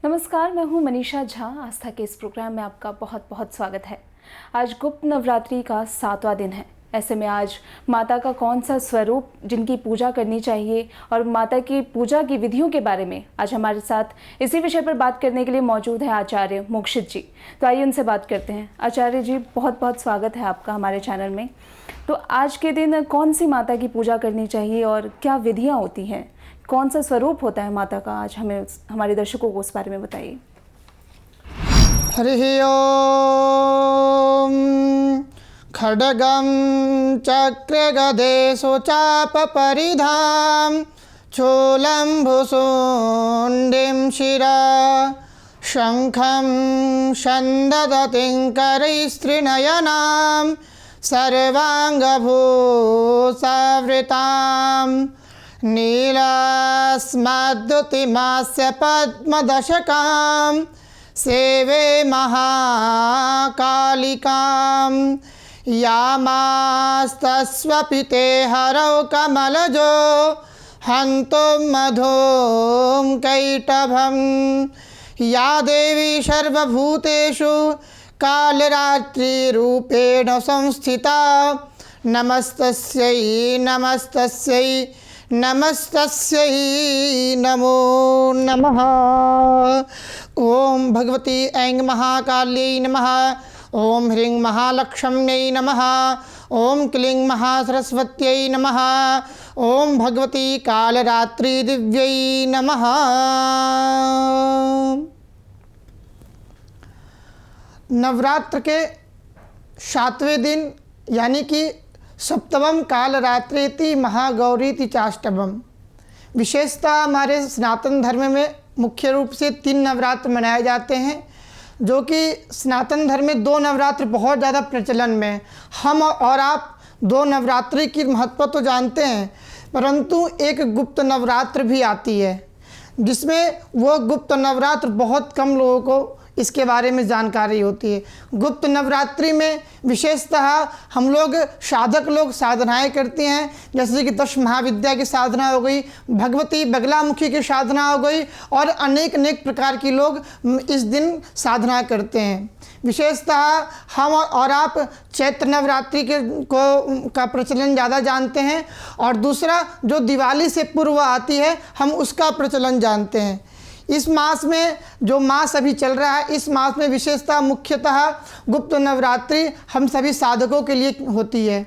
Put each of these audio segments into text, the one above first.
नमस्कार, मैं हूं मनीषा झा। आस्था के इस प्रोग्राम में आपका बहुत बहुत स्वागत है। आज गुप्त नवरात्रि का 7वां दिन है। ऐसे में आज माता का कौन सा स्वरूप जिनकी पूजा करनी चाहिए और माता की पूजा की विधियों के बारे में आज हमारे साथ इसी विषय पर बात करने के लिए मौजूद है आचार्य मोक्षित जी। तो आइए उनसे बात करते हैं। आचार्य जी, बहुत बहुत स्वागत है आपका हमारे चैनल में। तो आज के दिन कौन सी माता की पूजा करनी चाहिए और क्या विधियाँ होती हैं, कौन सा स्वरूप होता है माता का, आज हमें हमारे दर्शकों को उस बारे में बताइए। हरि ओम। खड्गं चक्रगदेषु चापपरिधां चूलं भुसुण्डिं शिरा शङ्खं छन्ददतिं करैस्त्रिनयनां सर्वाङ्गभूषावृतां नीलास्मद्युतिमास्य पद्मदशकां सेवे महाकालिकां यामास्तस्वपिते हरौ कमलजो हन्तुं मधुं कैटभं या देवी सर्वभूतेषु कालरात्रिरूपेण संस्थिता नमस्तस्यै नमस्तस्यै नमस्तस्यै नमो नमः। ओम भगवती ऐं महाकाल्यै नमः। ओम ह्रीं महालक्ष्म्यै नमः। ओम क्लीं महासरस्वत्यै नमः। ओम भगवती कालरात्रि दिव्यै नमः। नवरात्र के 7वें दिन यानी कि सप्तमम कालरात्रिति महागौरीति चाष्टभम। विशेषतः हमारे सनातन धर्म में मुख्य रूप से 3 नवरात्र मनाए जाते हैं, जो कि सनातन धर्म में 2 नवरात्र बहुत ज़्यादा प्रचलन में है। हम और आप 2 नवरात्रि की महत्व तो जानते हैं, परंतु एक गुप्त नवरात्र भी आती है, जिसमें वो गुप्त नवरात्र बहुत कम लोगों को इसके बारे में जानकारी होती है। गुप्त नवरात्रि में विशेषतः हम लोग साधक लोग साधनाएं करते हैं, जैसे कि 10 महाविद्या की साधना हो गई, भगवती बगलामुखी की साधना हो गई, और अनेक प्रकार की लोग इस दिन साधना करते हैं। विशेषतः हम और आप चैत्र नवरात्रि का प्रचलन ज़्यादा जानते हैं, और दूसरा जो दिवाली से पूर्व आती है हम उसका प्रचलन जानते हैं। इस मास में जो मास अभी चल रहा है, इस मास में विशेषतः मुख्यतः गुप्त नवरात्रि हम सभी साधकों के लिए होती है।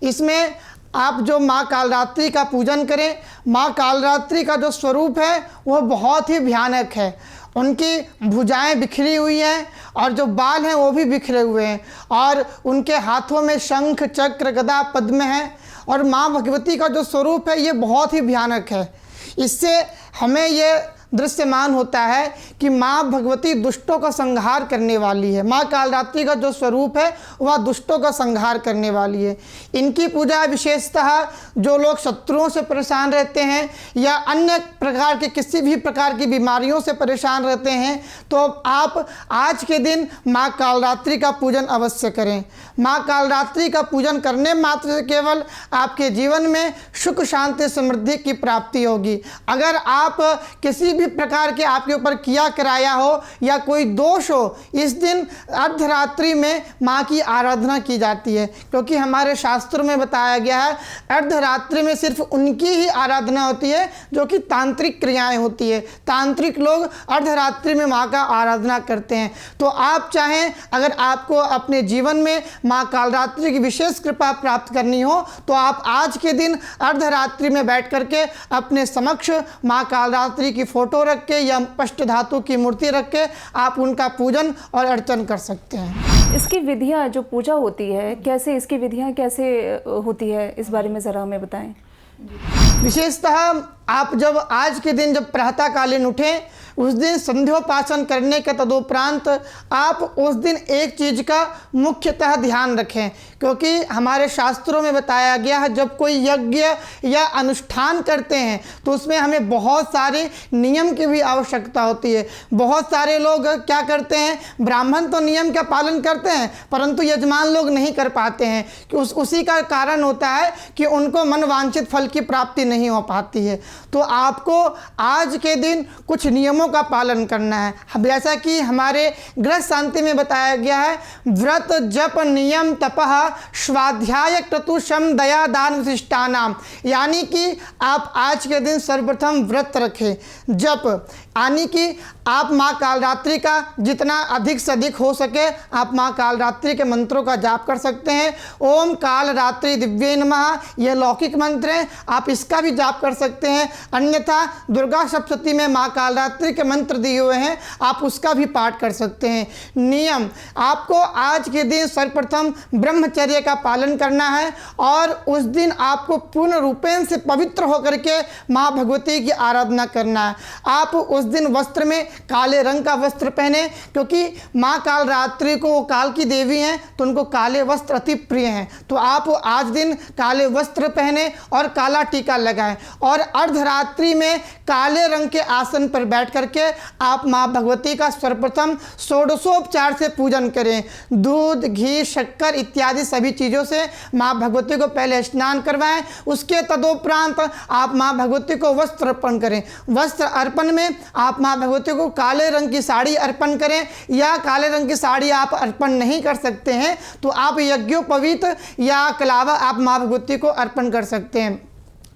इसमें आप जो माँ कालरात्रि का पूजन करें, माँ कालरात्रि का जो स्वरूप है वह बहुत ही भयानक है। उनकी भुजाएं बिखरी हुई हैं और जो बाल हैं वो भी बिखरे हुए हैं, और उनके हाथों में शंख चक्र गदा पद्म है, और माँ भगवती का जो स्वरूप है ये बहुत ही भयानक है। इससे हमें ये दृश्यमान होता है कि माँ भगवती दुष्टों का संहार करने वाली है। माँ कालरात्रि का जो स्वरूप है वह दुष्टों का संहार करने वाली है। इनकी पूजा विशेषतः जो लोग शत्रुओं से परेशान रहते हैं या अन्य प्रकार के किसी भी प्रकार की बीमारियों से परेशान रहते हैं, तो आप आज के दिन माँ कालरात्रि का पूजन अवश्य करें। माँ कालरात्रि का पूजन करने मात्र से केवल आपके जीवन में सुख शांति समृद्धि की प्राप्ति होगी। अगर आप किसी भी प्रकार के आपके ऊपर किया कराया हो या कोई दोष हो, इस दिन अर्धरात्रि में माँ की आराधना की जाती है, क्योंकि हमारे शास्त्रों में बताया गया है अर्धरात्रि में सिर्फ उनकी ही आराधना होती है जो कि तांत्रिक क्रियाएं होती है। तांत्रिक लोग अर्धरात्रि में माँ का आराधना करते हैं। तो आप चाहें, अगर आपको अपने जीवन में माँ कालरात्रि की विशेष कृपा प्राप्त करनी हो, तो आप आज के दिन अर्धरात्रि में बैठ करके अपने समक्ष माँ कालरात्रि की फोटो रख के या पष्ट धातु की मूर्ति रख के आप उनका पूजन और अर्चन कर सकते हैं। इसकी विधियाँ जो पूजा होती है, कैसे इसकी विधियाँ कैसे होती है, इस बारे में ज़रा हमें बताएं। विशेषतः आप जब आज के दिन जब प्रातःकालीन उठें, उस दिन संध्योपासन करने के तदुपरांत आप उस दिन एक चीज़ का मुख्यतः ध्यान रखें, क्योंकि हमारे शास्त्रों में बताया गया है जब कोई यज्ञ या अनुष्ठान करते हैं तो उसमें हमें बहुत सारे नियम की भी आवश्यकता होती है। बहुत सारे लोग क्या करते हैं, ब्राह्मण तो नियम का पालन करते हैं परंतु यजमान लोग नहीं कर पाते हैं कि उसी का कारण होता है कि उनको मनवांछित फल की प्राप्ति नहीं हो पाती है। तो आपको आज के दिन कुछ नियमों का पालन करना है। जैसा कि हमारे ग्रह शांति में बताया गया है, व्रत जप नियम तपः स्वाध्याय क्रतु शम दया दान विशिष्टानाम, यानी कि आप आज के दिन सर्वप्रथम व्रत रखें। जप यानी कि आप माँ कालरात्रि का जितना अधिक से अधिक हो सके आप माँ कालरात्रि के मंत्रों का जाप कर सकते हैं। ओम कालरात्रि दिव्ये नमः, यह लौकिक मंत्र है, आप इसका भी जाप कर सकते हैं। अन्यथा दुर्गा सप्तशती में माँ कालरात्रि के मंत्र दिए हुए हैं, आप उसका भी पाठ कर सकते हैं। नियम, आपको आज के दिन सर्वप्रथम ब्रह्मचर्य का पालन करना है और उस दिन आपको पूर्ण रूपेण से पवित्र होकर के माँ भगवती की आराधना करना है। आप उस दिन वस्त्र में काले रंग का वस्त्र पहने, क्योंकि माँ कालरात्रि को वो काल की देवी हैं तो उनको काले वस्त्र अति प्रिय हैं। तो आप आज दिन काले वस्त्र पहने और काला टीका लगाएं और अर्धरात्रि में काले रंग के आसन पर बैठ करके आप माँ भगवती का सर्वप्रथम षोडशोपचार से पूजन करें। दूध घी शक्कर इत्यादि सभी चीज़ों से माँ भगवती को पहले स्नान करवाएं। उसके तदोपरांत आप माँ भगवती को वस्त्र अर्पण करें। वस्त्र अर्पण में आप माँ भगवती को काले रंग की साड़ी अर्पण करें, या काले रंग की साड़ी आप अर्पण नहीं कर सकते हैं तो आप यज्ञोपवीत या कलावा आप माँ भगवती को अर्पण कर सकते हैं।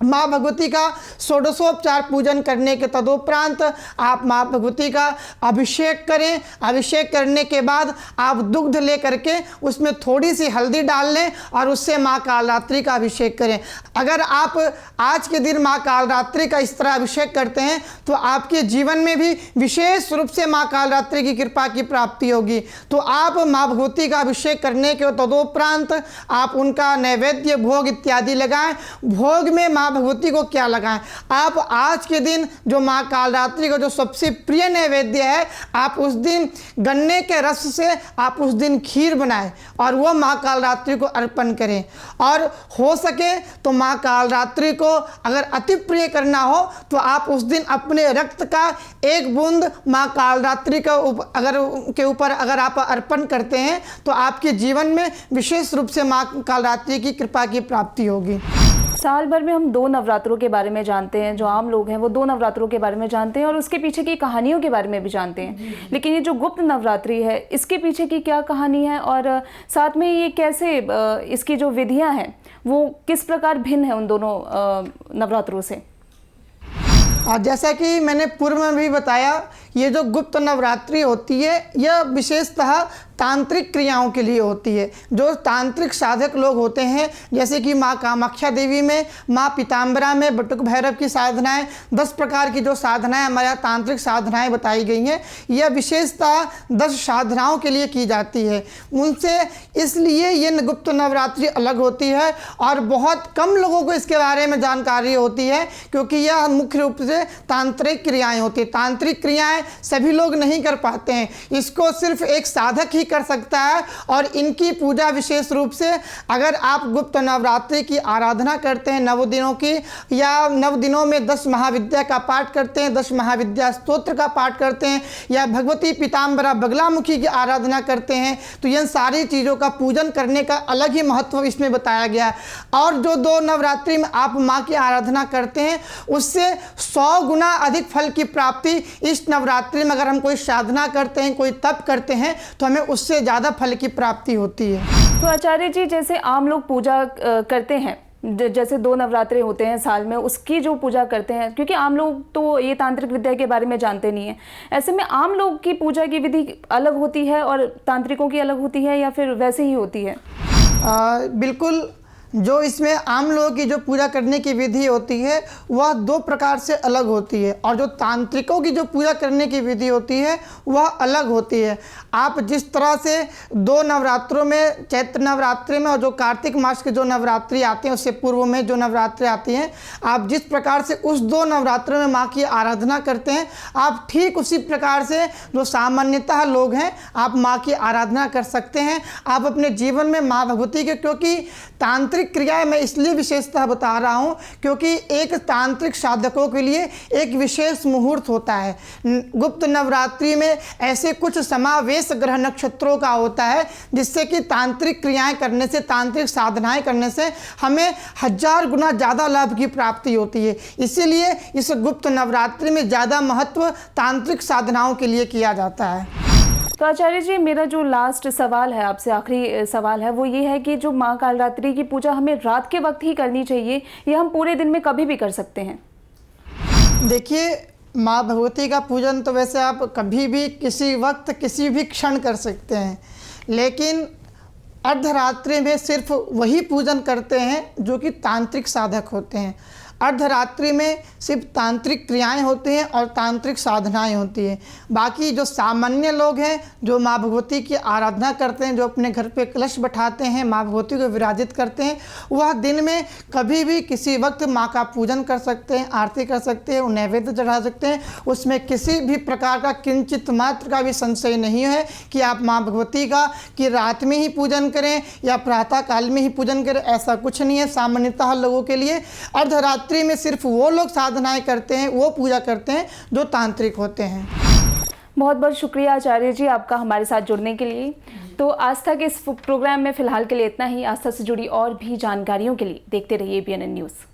माँ भगवती का षोडशोपचार पूजन करने के तदोपरांत आप माँ भगवती का अभिषेक करें। अभिषेक करने के बाद आप दुग्ध ले करके उसमें थोड़ी सी हल्दी डाल लें और उससे माँ कालरात्रि का अभिषेक करें। अगर आप आज के दिन माँ कालरात्रि का इस तरह अभिषेक करते हैं तो आपके जीवन में भी विशेष रूप से माँ कालरात्रि की कृपा की प्राप्ति होगी। तो आप माँ भगवती का अभिषेक करने के तदोपरांत आप उनका नैवेद्य भोग इत्यादि लगाएं। भोग में माँ भगवती को क्या लगाएं, आप आज के दिन जो माँ कालरात्रि का जो सबसे प्रिय नैवेद्य है, आप उस दिन गन्ने के रस से आप उस दिन खीर बनाएं और वो माँ कालरात्रि को अर्पण करें। और हो सके तो माँ कालरात्रि को अगर अति प्रिय करना हो तो आप उस दिन अपने रक्त का एक बूंद माँ कालरात्रि का ऊपर अगर आप अर्पण करते हैं तो आपके जीवन में विशेष रूप से माँ कालरात्रि की कृपा की प्राप्ति होगी। साल भर में हम 2 नवरात्रों के बारे में जानते हैं, जो आम लोग हैं वो 2 नवरात्रों के बारे में जानते हैं और उसके पीछे की कहानियों के बारे में भी जानते हैं। लेकिन ये जो गुप्त नवरात्रि है इसके पीछे की क्या कहानी है और साथ में ये कैसे इसकी जो विधियां हैं वो किस प्रकार भिन्न है उन दोनों नवरात्रों से? जैसा कि मैंने पूर्व में भी बताया, ये जो गुप्त नवरात्रि होती है यह विशेषतः तांत्रिक क्रियाओं के लिए होती है। जो तांत्रिक साधक लोग होते हैं, जैसे कि माँ कामाख्या देवी में, माँ पीताम्बरा में बटुक भैरव की साधनाएं, 10 प्रकार की जो साधनाएं हमारे तांत्रिक साधनाएं बताई गई हैं, यह विशेषतः 10 साधनाओं के लिए की जाती है। उनसे इसलिए ये गुप्त नवरात्रि अलग होती है और बहुत कम लोगों को इसके बारे में जानकारी होती है, क्योंकि यह मुख्य रूप से तांत्रिक क्रियाएँ होती हैं। तांत्रिक क्रियाएँ सभी लोग नहीं कर पाते हैं, इसको सिर्फ एक साधक ही कर सकता है। और इनकी पूजा विशेष रूप से अगर आप गुप्त नवरात्रि की आराधना करते हैं 9 दिनों की, या 9 दिनों में 10 महाविद्या का पाठ करते हैं, 10 महाविद्या स्तोत्र का पाठ करते हैं, या भगवती पीताम्बरा बगलामुखी की आराधना करते हैं, तो इन सारी चीज़ों का पूजन करने का अलग ही महत्व इसमें बताया गया है। और जो 2 नवरात्रि में आप माँ की आराधना करते हैं उससे 100 गुना अधिक फल की प्राप्ति इस नवरात्रि में अगर हम कोई साधना करते हैं, कोई तप करते हैं, तो हमें उससे ज़्यादा फल की प्राप्ति होती है। तो आचार्य जी, जैसे आम लोग पूजा करते हैं, जैसे 2 नवरात्रे होते हैं साल में, उसकी जो पूजा करते हैं, क्योंकि आम लोग तो ये तांत्रिक विद्या के बारे में जानते नहीं है, ऐसे में आम लोग की पूजा की विधि अलग होती है और तांत्रिकों की अलग होती है या फिर वैसे ही होती है? बिल्कुल, जो इसमें आम लोगों की जो पूजा करने की विधि होती है वह 2 प्रकार से अलग होती है, और जो तांत्रिकों की जो पूजा करने की विधि होती है वह अलग होती है। आप जिस तरह से 2 नवरात्रों में, चैत्र नवरात्रि में और जो कार्तिक मास के जो नवरात्रि आते हैं उससे पूर्व में जो नवरात्रि आती हैं, आप जिस प्रकार से उस 2 नवरात्रों में माँ की आराधना करते हैं, आप ठीक उसी प्रकार से जो सामान्यतः लोग हैं आप माँ की आराधना कर सकते हैं। आप अपने जीवन में माँ भगवती के, क्योंकि तांत्रिक तांत्रिक क्रियाएं मैं इसलिए विशेषतः बता रहा हूं क्योंकि एक तांत्रिक साधकों के लिए एक विशेष मुहूर्त होता है। गुप्त नवरात्रि में ऐसे कुछ समावेश ग्रह नक्षत्रों का होता है जिससे कि तांत्रिक क्रियाएं करने से, तांत्रिक साधनाएं करने से हमें 1000 गुना ज़्यादा लाभ की प्राप्ति होती है। इसीलिए इस गुप्त नवरात्रि में ज़्यादा महत्व तांत्रिक साधनाओं के लिए किया जाता है। तो आचार्य जी, मेरा जो लास्ट सवाल है आपसे, आखिरी सवाल है, वो ये है कि जो माँ कालरात्रि की पूजा हमें रात के वक्त ही करनी चाहिए या हम पूरे दिन में कभी भी कर सकते हैं? देखिए, माँ भगवती का पूजन तो वैसे आप कभी भी, किसी वक्त, किसी भी क्षण कर सकते हैं, लेकिन अर्धरात्रि में सिर्फ वही पूजन करते हैं जो कि तांत्रिक साधक होते हैं। अर्धरात्रि में सिर्फ तांत्रिक क्रियाएं होती हैं और तांत्रिक साधनाएं होती हैं। बाकी जो सामान्य लोग हैं, जो माँ भगवती की आराधना करते हैं, जो अपने घर पे कलश बैठाते हैं, माँ भगवती को विराजित करते हैं, वह दिन में कभी भी किसी वक्त माँ का पूजन कर सकते हैं, आरती कर सकते हैं, नैवेद्य चढ़ा सकते हैं। उसमें किसी भी प्रकार का किंचित मात्र का भी संशय नहीं है कि आप माँ भगवती का कि रात में ही पूजन करें या प्रातः काल में ही पूजन करें, ऐसा कुछ नहीं है। सामान्यतः लोगों के लिए अर्धरात्रि में सिर्फ वो लोग साधनाएं करते हैं, वो पूजा करते हैं जो तांत्रिक होते हैं। बहुत बहुत शुक्रिया आचार्य जी आपका हमारे साथ जुड़ने के लिए। तो आस्था के इस प्रोग्राम में फ़िलहाल के लिए इतना ही। आस्था से जुड़ी और भी जानकारियों के लिए देखते रहिए ABNN न्यूज़।